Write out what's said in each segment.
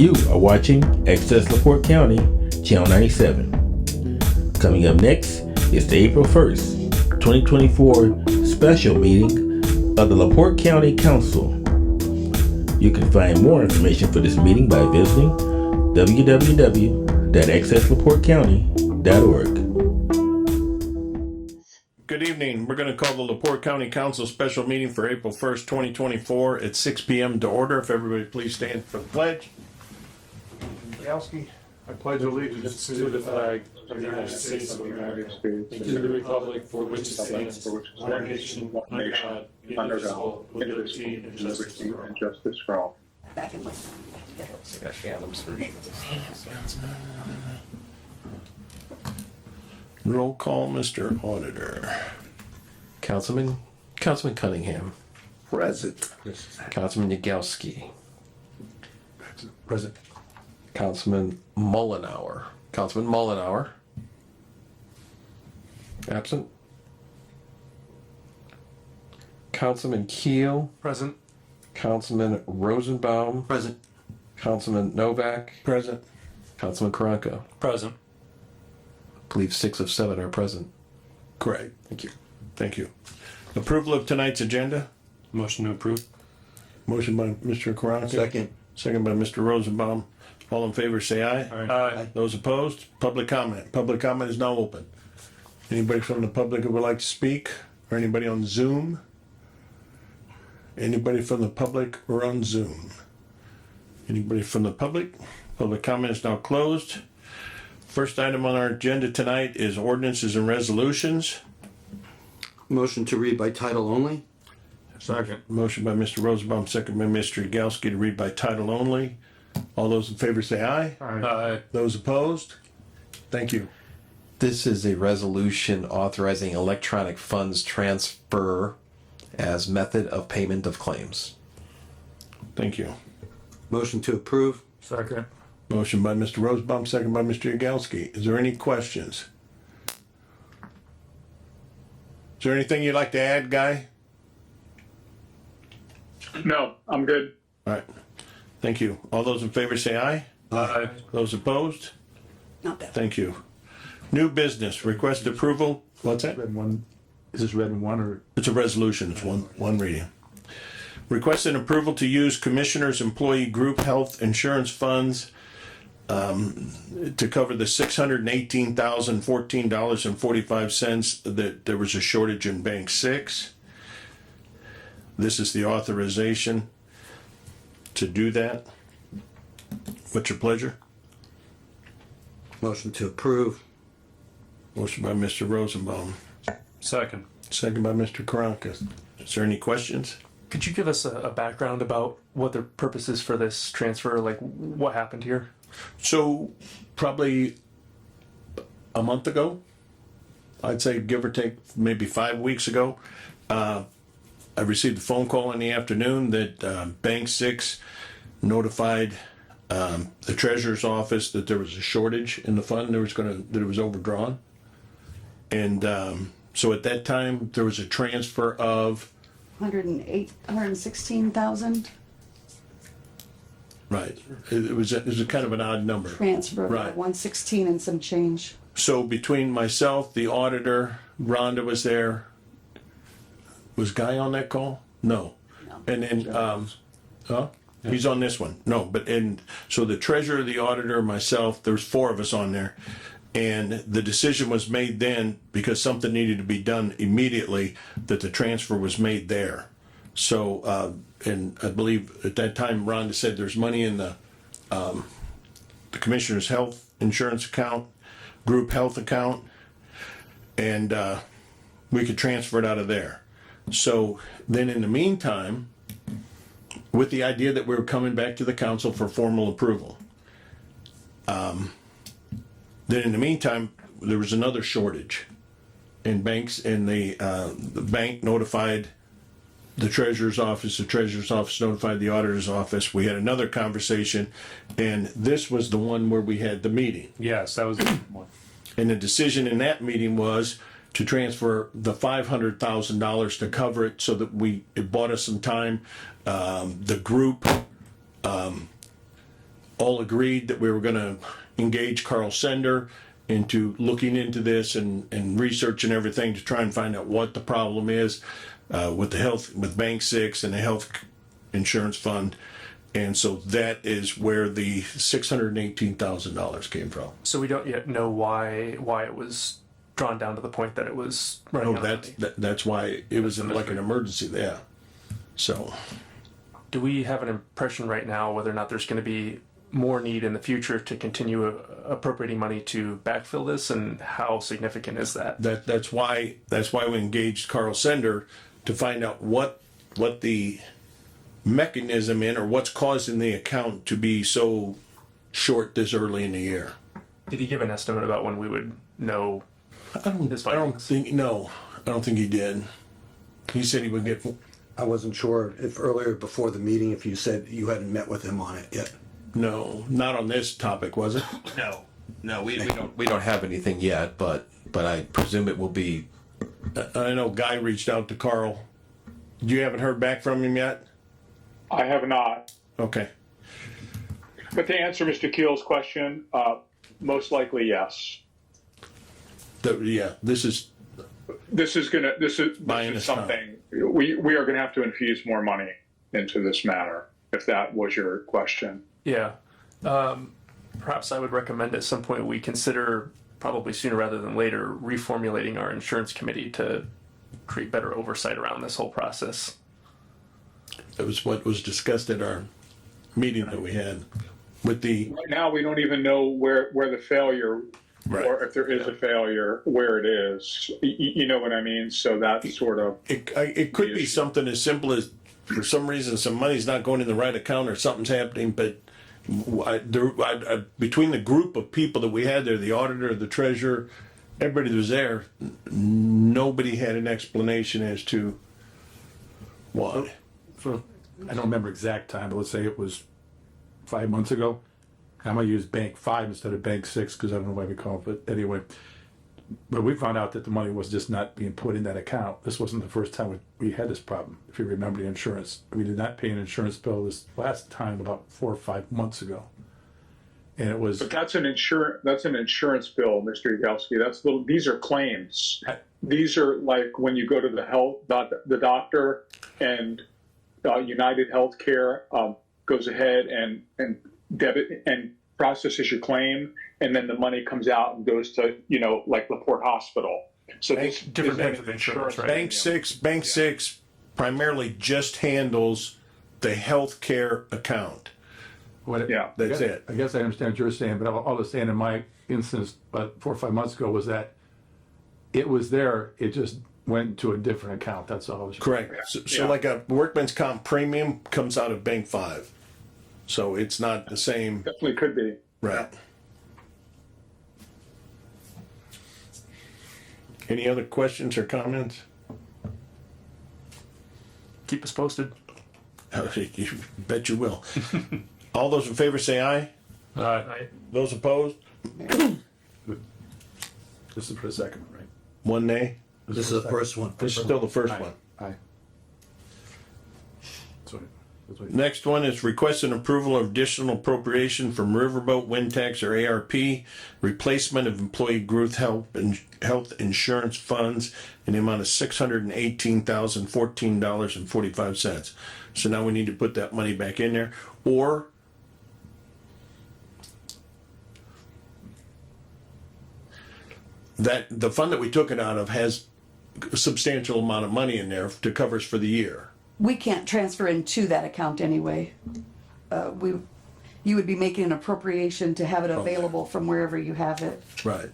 You are watching Access LaPorte County, Channel 97. Coming up next is the April 1st, 2024 special meeting of the LaPorte County Council. You can find more information for this meeting by visiting www.accesslaportecounty.org. Good evening. We're going to call the LaPorte County Council special meeting for April 1st, 2024 at 6 p.m. to order. If everybody please stand for the pledge. Yowski. I pledge allegiance to the flag of the United States of America and to the republic for which it stands, one nation, under God, indivisible, with liberty and justice for all. Roll call, Mr. Auditor. Councilman Cunningham. Present. Councilman Yagowski. Present. Councilman Mullenhour. Absent. Councilman Keel. Present. Councilman Rosenbaum. Present. Councilman Novak. Present. Councilman Karanka. Present. I believe 6 of 7 are present. Correct. Thank you. Thank you. Approval of tonight's agenda. Motion to approve. Motion by Mr. Karanka. Second by Mr. Rosenbaum. All in favor say aye. Aye. Those opposed? Public comment. Public comment is now open. Anybody from the public who would like to speak? Or anybody on Zoom? Anybody from the public or on Zoom? Anybody from the public? Public comment is now closed. First item on our agenda tonight is ordinances and resolutions. Motion to read by title only. Second. Motion by Mr. Rosenbaum, second by Mr. Yagowski to read by title only. All those in favor say aye. Aye. Those opposed? Thank you. This is a resolution authorizing electronic funds transfer as method of payment of claims. Thank you. Motion to approve. Second. Motion by Mr. Rosenbaum, second by Mr. Yagowski. Is there any questions? Is there anything you'd like to add, Guy? No, I'm good. All right. Thank you. All those in favor say aye. Aye. Those opposed? Not that. Thank you. New business, request approval. What's that? Red one. Is this red and one or? It's a resolution. It's one reading. Requesting approval to use Commissioners Employee Group Health Insurance Funds to cover the $618,014.45 that there was a shortage in Bank 6. This is the authorization to do that. What's your pleasure? Motion to approve. Motion by Mr. Rosenbaum, Second. second by Mr. Karanka. Is there any questions? Could you give us a background about what the purpose is for this transfer? Like, what happened here? So, probably a month ago, I'd say give or take maybe 5 weeks ago, I received a phone call in the afternoon that Bank 6 notified the treasurer's office that there was a shortage in the fund. That it was overdrawn. And so at that time, there was a transfer of 116,000 right. It was a kind of an odd number. transfer, Right. 116 and some change. So between myself, the auditor, Rhonda was there. Was Guy on that call? No. And then, huh? He's on this one. No, so the treasurer, the auditor, myself, there's 4 of us on there. And the decision was made then, because something needed to be done immediately, that the transfer was made there. So, and I believe at that time, Rhonda said there's money in the Commissioner's Health Insurance account, Group Health account, and we could transfer it out of there. So then in the meantime, with the idea that we were coming back to the council for formal approval, then in the meantime, there was another shortage in banks, and the bank notified the treasurer's office notified the auditor's office. We had another conversation, and this was the one where we had the meeting. Yes, that was the one. And the decision in that meeting was to transfer the $500,000 to cover it, so that it bought us some time. The group all agreed that we were gonna engage Carl Sender into looking into this and researching everything to try and find out what the problem is with the health, with Bank Six and the health insurance fund. And so that is where the $618,000 came from. So we don't yet know why it was drawn down to the point that it was running Oh, out of money. that's why it was like an emergency there. So, Do we have an impression right now whether or not there's going to be more need in the future to continue appropriating money to backfill this, and how significant is that? that's why we engaged Carl Sender to find out what the mechanism in, or what's causing the account to be so short this early in the year. Did he give an estimate about when we would know his I don't findings? I don't think he did. He said he would get, I wasn't sure if earlier before the meeting, if you said you hadn't met with him on it yet. no, not on this topic, was it? No, we don't have anything yet, but I presume it will be. I know Guy reached out to Carl. You haven't heard back from him yet? I have not. Okay. But to answer Mr. Keel's question, most likely yes. Yeah, this is This is Buying his time. something we are gonna have to infuse more money into this matter, if that was your question. Yeah. Perhaps I would recommend at some point we consider, probably sooner rather than later, reformulating our insurance committee to create better oversight around this whole process. That was what was discussed at our meeting that we had with the, Right now, we don't even know where the failure, Right. or if there is a failure, where it is. You know what I mean? So that's sort of, it could be something as simple as, for some reason, some money's not going in the right account or something's happening, but between the group of people that we had there, the auditor, the treasurer, everybody that was there, nobody had an explanation as to why. For, I don't remember exact time, but let's say it was 5 months ago. I'm gonna use Bank 5 instead of Bank 6 because I don't know why we call it, but anyway. But we found out that the money was just not being put in that account. This wasn't the first time we had this problem, if you remember the insurance. We did not pay an insurance bill this last time about 4 or 5 months ago. And it was, but that's an insurance bill, Mr. Yagowski. These are claims. These are like when you go to the doctor, and United Healthcare goes ahead and debit and processes your claim, and then the money comes out and goes to, like LaPorte Hospital. So this Different is types of insurance, right? Bank Six primarily just handles the healthcare account. what, Yeah. That's it. I guess I understand what you're saying, but all I was saying in my instance, about 4 or 5 months ago, was that it was there, it just went to a different account, that's all. I was Correct. So Yeah. like a workman's comp premium comes out of Bank 5. So it's not the same, Definitely could be. right? Any other questions or comments? Keep us posted. You bet you will. All those in favor say aye. Those opposed? This is for the second one, right? One nay. This is the first one. This is still the first one. Aye. That's what- Next one is request an approval of additional appropriation from Riverboat Wind Tax or ARP, replacement of employee growth health insurance funds in the amount of $618,014.45. So now we need to put that money back in there, or that the fund that we took it out of has a substantial amount of money in there to cover us for the year. We can't transfer into that account anyway. You would be making an appropriation to have it available from wherever you have it. Right.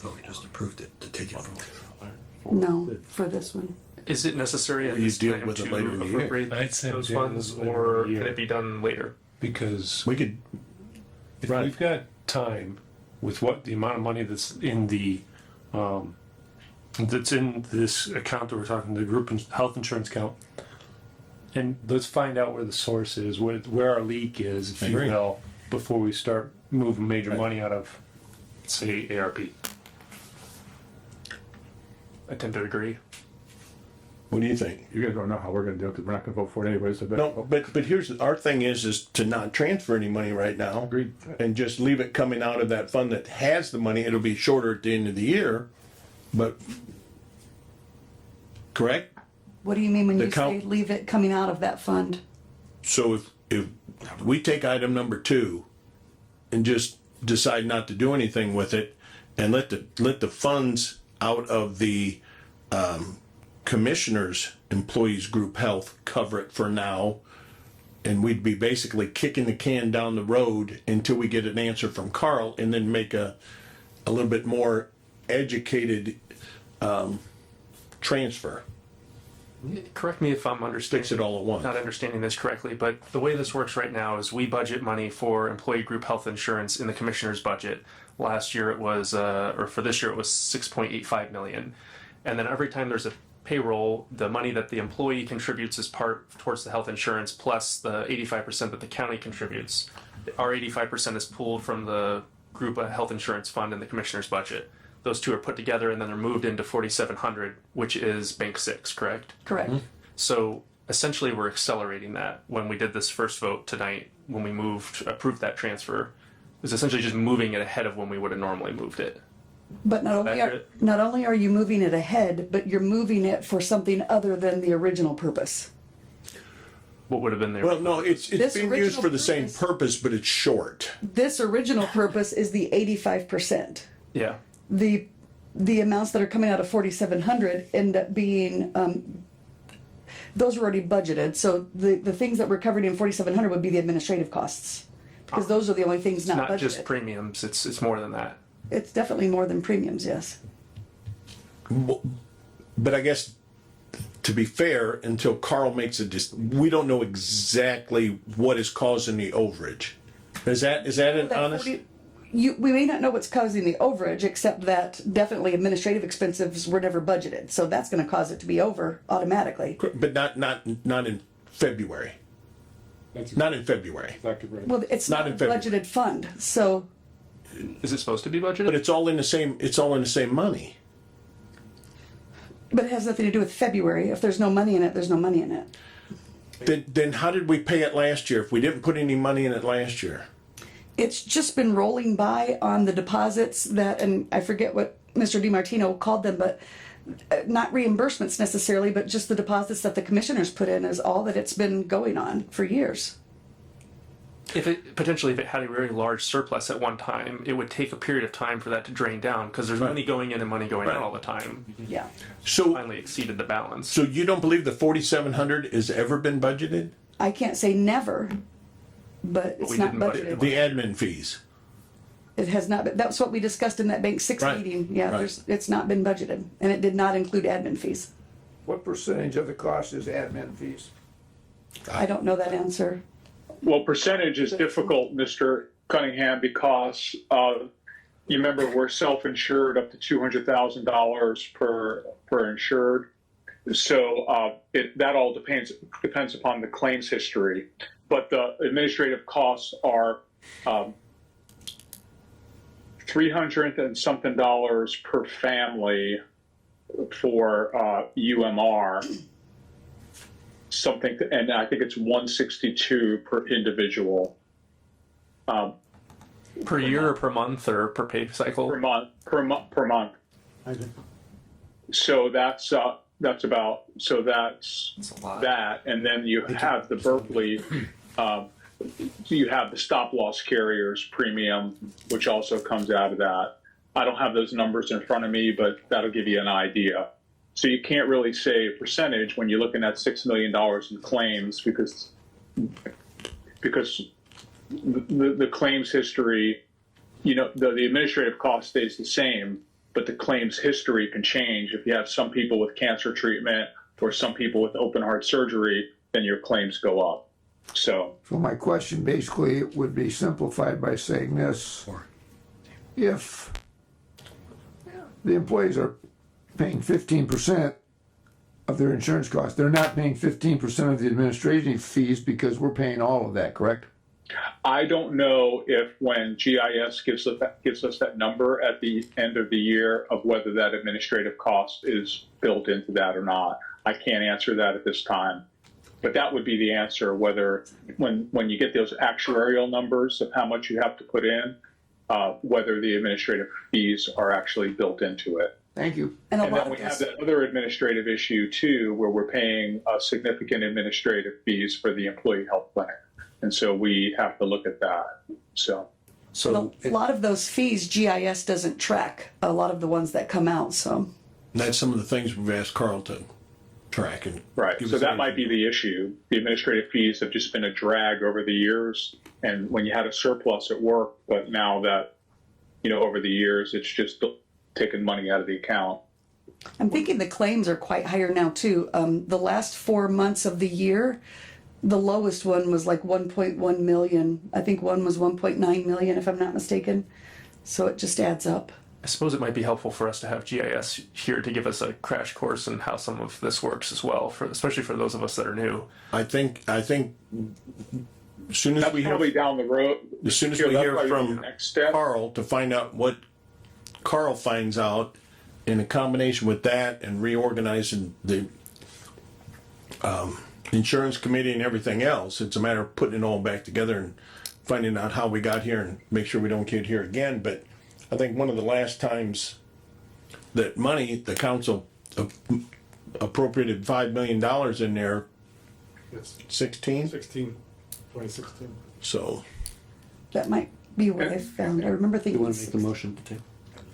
Oh, we just approved it to take it from there. No, for this one. Is it necessary at You this deal time with it to later in the year. appropriate I'd say those deal funds, with it later or in the can year. it be done later? Because We could, if Right. we've got time with what the amount of money that's in that's in this account that we're talking, the group health insurance account, and let's find out where the source is, where our leak is, if you Agree. will, before we start moving major money out of, say, ARP. I tend to agree. What do you think? You guys don't know how we're gonna do it, because we're not gonna vote for it anyway, so. No, but here's, our thing is to not transfer any money right now. Agreed. And just leave it coming out of that fund that has the money. It'll be shorter at the end of the year, but, correct? What do you mean when The you say count- leave it coming out of that fund? So if we take item number 2 and just decide not to do anything with it and let the funds out of the commissioners employees group health cover it for now, and we'd be basically kicking the can down the road until we get an answer from Carl, and then make a little bit more educated transfer. Correct me if I'm understanding. Fix it all at once. Not understanding this correctly, but the way this works right now is we budget money for employee group health insurance in the commissioner's budget. Last year it was, or for this year it was 6.85 million. And then every time there's a payroll, the money that the employee contributes is part towards the health insurance plus the 85% that the county contributes. Our 85% is pooled from the group health insurance fund in the commissioner's budget. Those two are put together and then they're moved into 4,700, which is Bank 6, correct? Correct. So essentially, we're accelerating that when we did this first vote tonight, when we approved that transfer. It was essentially just moving it ahead of when we would have normally moved it. But Accurate. not only are you moving it ahead, but you're moving it for something other than the original purpose. What would have been there? Well, no, it's This being used original for the same purpose- purpose, but it's short. This original purpose is the 85%. Yeah. The amounts that are coming out of 4,700 end up being, those are already budgeted. So the things that were covered in 4,700 would be the administrative costs. Because those are the only things not Not just budgeted. premiums, it's more than that. It's definitely more than premiums, yes. But I guess, to be fair, until Carl makes we don't know exactly what is causing the overage. Is that an That honest? 40 we may not know what's causing the overage, except that definitely administrative expenses were never budgeted. So that's gonna cause it to be over automatically. But not in February. Not in February. Exactly right. Well, it's Not not a in February. budgeted fund, so Is it supposed to be budgeted? But it's all in the same money. but it has nothing to do with February. If there's no money in it, there's no money in it. Then how did we pay it last year if we didn't put any money in it last year? It's just been rolling by on the deposits that, and I forget what Mr. DiMartino called them, but not reimbursements necessarily, but just the deposits that the commissioners put in is all that it's been going on for years. If it had a very large surplus at one time, it would take a period of time for that to drain down because there's money going in and money going out all the time. Yeah. So Finally exceeded the balance. so you don't believe the 4,700 has ever been budgeted? I can't say never, but it's we not didn't budget it. budgeted. The admin fees. It has not been, that's what we discussed in that Bank 6 Right, meeting. Yeah, right. it's not been budgeted, and it did not include admin fees. What percentage of the cost is admin fees? I don't know that answer. Well, percentage is difficult, Mr. Cunningham, because you remember we're self-insured up to $200,000 per insured. So that all depends upon the claims history. But the administrative costs are $300 and something per family for UMR. Something, and I think it's 162 per individual Per year or per month or per pay cycle? per month. So that's about, so that's That's a lot. that, and then you have the Berkeley, you have the stop loss carriers premium, which also comes out of that. I don't have those numbers in front of me, but that'll give you an idea. So you can't really say a percentage when you're looking at $6 million in claims because the claims history, the administrative cost stays the same, but the claims history can change. If you have some people with cancer treatment or some people with open heart surgery, then your claims go up. So My question basically would be simplified by saying this. If the employees are paying 15% of their insurance costs, they're not paying 15% of the administrative fees because we're paying all of that, correct? I don't know if when GIS gives us that number at the end of the year of whether that administrative cost is built into that or not. I can't answer that at this time. But that would be the answer, whether when you get those actuarial numbers of how much you have to put in, whether the administrative fees are actually built into it. Thank you. And a And lot then of we have this, that other administrative issue too, where we're paying significant administrative fees for the employee health clinic. And so we have to look at that. So, So, a lot of those fees, GIS doesn't track, a lot of the ones that come out, so. And that's some of the things we've asked Carl to track and. right. give So us that an- might be the issue. The administrative fees have just been a drag over the years. And when you had a surplus at work, but now that, over the years, it's just taking money out of the account. I'm thinking the claims are quite higher now too. The last 4 months of the year, the lowest one was like 1.1 million. I think one was 1.9 million, if I'm not mistaken. So it just adds up. I suppose it might be helpful for us to have GIS here to give us a crash course in how some of this works as well, especially for those of us that are new. I think as soon as That's we probably hear, down the road. as soon as Here, we that's hear probably from the next step. Carl to find out what Carl finds out in a combination with that and reorganizing the insurance committee and everything else, it's a matter of putting it all back together and finding out how we got here and make sure we don't get here again. But I think one of the last times that the council appropriated $5 million in there, Yes. 16. 2016. So That might be what I found. I remember you thinking, want to make the motion to take?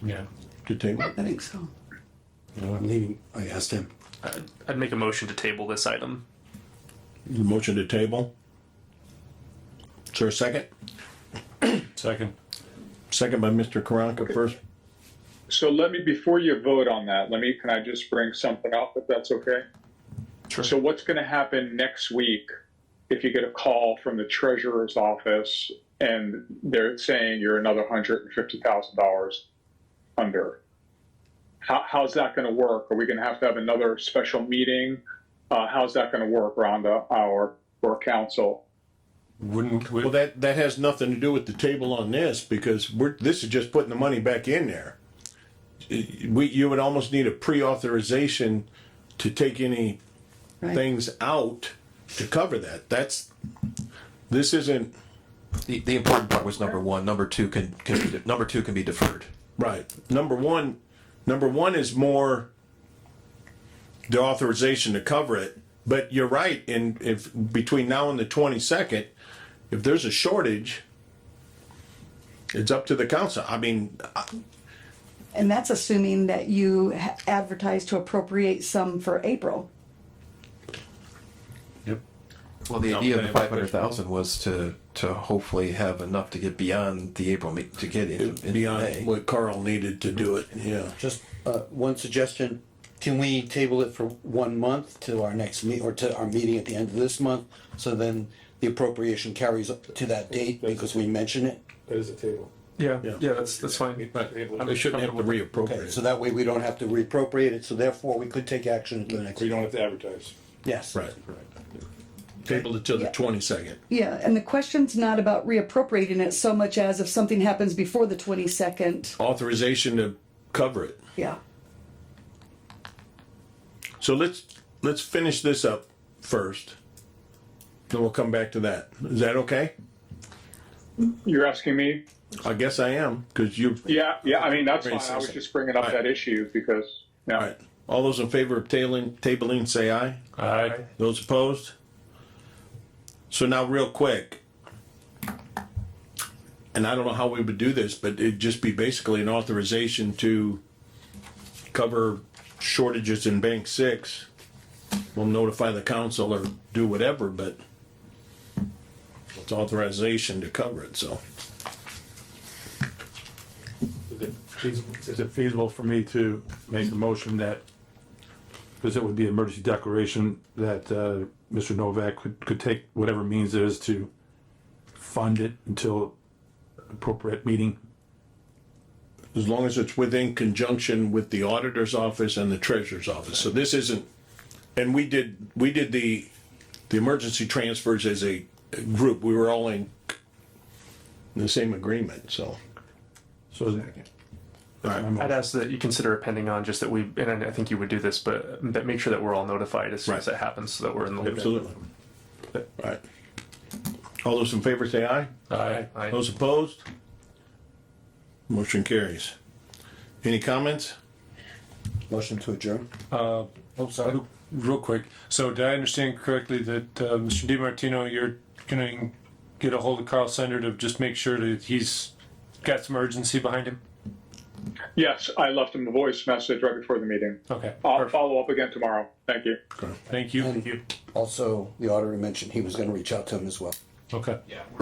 Yeah. to table. I think so. I'm leaving, I asked him. I'd make a motion to table this item. The motion to table. Is there a second? Second. Second by Mr. Karanka first. So before you vote on that, can I just bring something up, if that's okay? Sure. So what's going to happen next week if you get a call from the treasurer's office and they're saying you're another $150,000 under? How's that going to work? Are we going to have another special meeting? How's that going to work, Rhonda, or council? Wouldn't we? Well, that has nothing to do with the table on this because this is just putting the money back in there. You would almost need a pre-authorization to take any Right. things out to cover that. This isn't The important part was number one. Number two can be deferred. right. Number one is more the authorization to cover it. But you're right. If between now and the 22nd, if there's a shortage, it's up to the council. I mean, And that's assuming that you advertise to appropriate some for April. Well, the idea of the 500,000 was to hopefully have enough to get beyond the April to get into May. beyond what Carl needed to do it. Yeah. Just one suggestion, can we table it for 1 month to our next meet, or to our meeting at the end of this month? So then the appropriation carries up to that date because we mention it? That is a table. Yeah, that's fine. They shouldn't have to Okay, reappropriate. so that way we don't have to reappropriate it, so therefore we could take action at the next. We don't have to advertise. Yes. Right. Table it till the 22nd. Yeah, and the question's not about reappropriating it so much as if something happens before the 22nd. Authorization to cover it. Yeah. So let's finish this up first. Then we'll come back to that. Is that okay? You're asking me? I guess I am, because you. Yeah, I mean, that's Great fine. I was system. just bringing up that issue because, All right. All those in favor of tabling, say aye. Aye. Those opposed? So now real quick, and I don't know how we would do this, but it'd just be basically an authorization to cover shortages in Bank 6. We'll notify the council or do whatever, but it's authorization to cover it, so. Is it feasible for me to make a motion that, because it would be an emergency declaration, that Mr. Novak could take whatever means there is to fund it until appropriate meeting? As long as it's within conjunction with the auditor's office and the treasurer's office. So this isn't, and we did the emergency transfers as a group. We were all in the same agreement, so. So I'd ask that you consider it pending on just that we, and I think you would do this, but that make sure that we're all notified as soon as Right. it happens so that we're in the loop. Absolutely. Right. All those in favor say aye. Aye. Those opposed? Motion carries. Any comments? Motion to adjourn? Oh, sorry. Real quick. So did I understand correctly that, Mr. DiMartino, you're gonna get a hold of Carl Sender to just make sure that he's got some urgency behind him? Yes, I left him a voice message right before the meeting. Okay. I'll Perfect. follow up again tomorrow. Thank you. Thank you. And also, the auditor mentioned he was gonna reach out to him as well. Okay.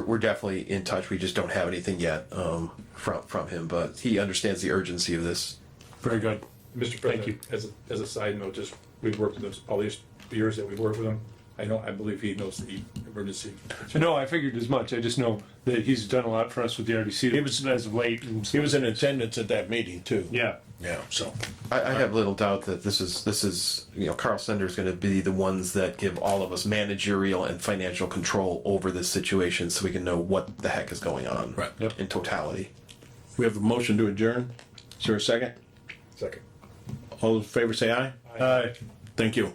We're definitely in touch. We just don't have anything yet from him, but he understands the urgency of this. Very good. Mr. Thank you. President, as a side note, just, we've worked with him all these years that we've worked with him. I believe he knows the emergency. No, I figured as much. I just know that he's done a lot for us with the RDC. He was- as of late. And He was in attendance at that meeting too. Yeah. Yeah, so. I have little doubt that this is Carl Sender is going to be the ones that give all of us managerial and financial control over this situation, so we can know what the heck is going on Right. in totality. We have a motion to adjourn. Is there a second? Second. All those in favor say aye. Aye. Thank you.